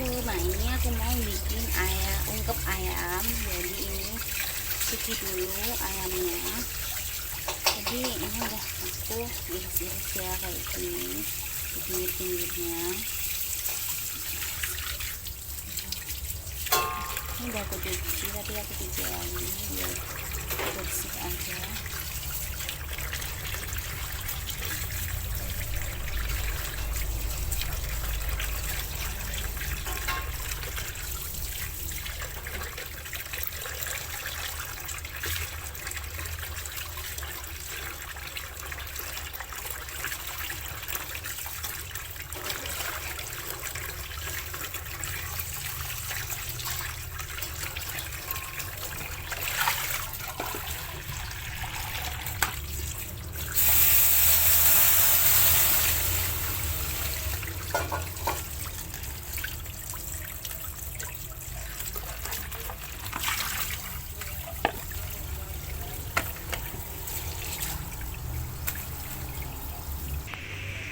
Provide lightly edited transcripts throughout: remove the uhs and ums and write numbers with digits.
Nah ini aku mau bikin ungkep ayam. Jadi ini cuci dulu ayamnya. Jadi ini udah aku iris-iris ya kayak gini di pinggir-pinggirnya. Ini udah aku cuci, tapi aku cuci lagi biar bersih aja.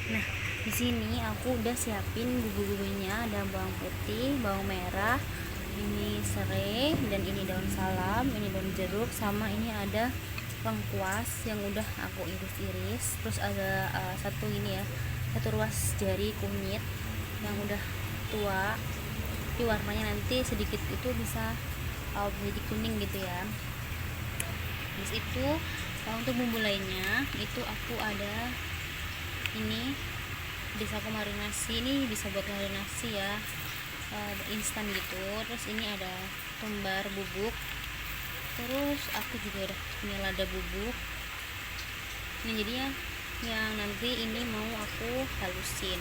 Nah, di sini aku udah siapin bumbu-bumbunya, ada bawang putih, bawang merah, ini serai, dan ini daun salam, ini daun jeruk, sama ini ada lengkuas yang udah aku iris-iris. Terus ada satu ini ya, satu ruas jari kunyit yang udah tua. Tapi warnanya nanti sedikit itu bisa menjadi kuning gitu ya. Terus itu untuk bumbu lainnya itu aku ada ini bisa aku marinasi, ini bisa buat marinasi ya, instan gitu. Terus ini ada tumbar bubuk, terus aku juga udah punya lada bubuk. Ini jadinya yang nanti ini mau aku halusin.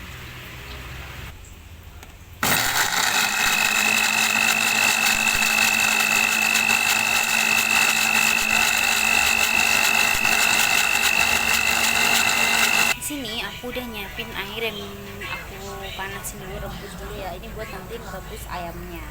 Aku udah nyiapin air yang aku panasin dulu, rebus dulu ya. Ini buat nanti merebus ayamnya.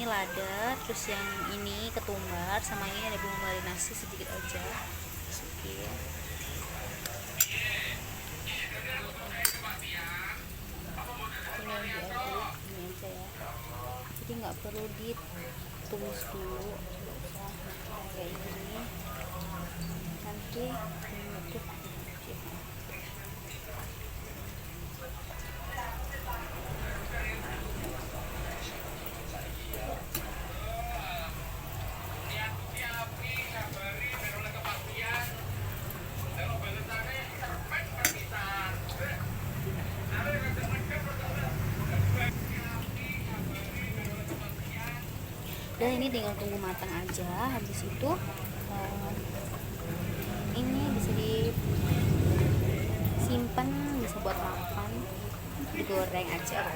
Lada, terus yang ini ketumbar, sama ini ada bumbu marinasi sedikit aja, masukin. Tinggal diaduk ini aja ya, jadi nggak perlu ditumis dulu, nggak usah kayak gini, nanti menutup. Dan ini tinggal tunggu matang aja. Habis itu ini bisa disimpan, bisa buat makan, digoreng aja.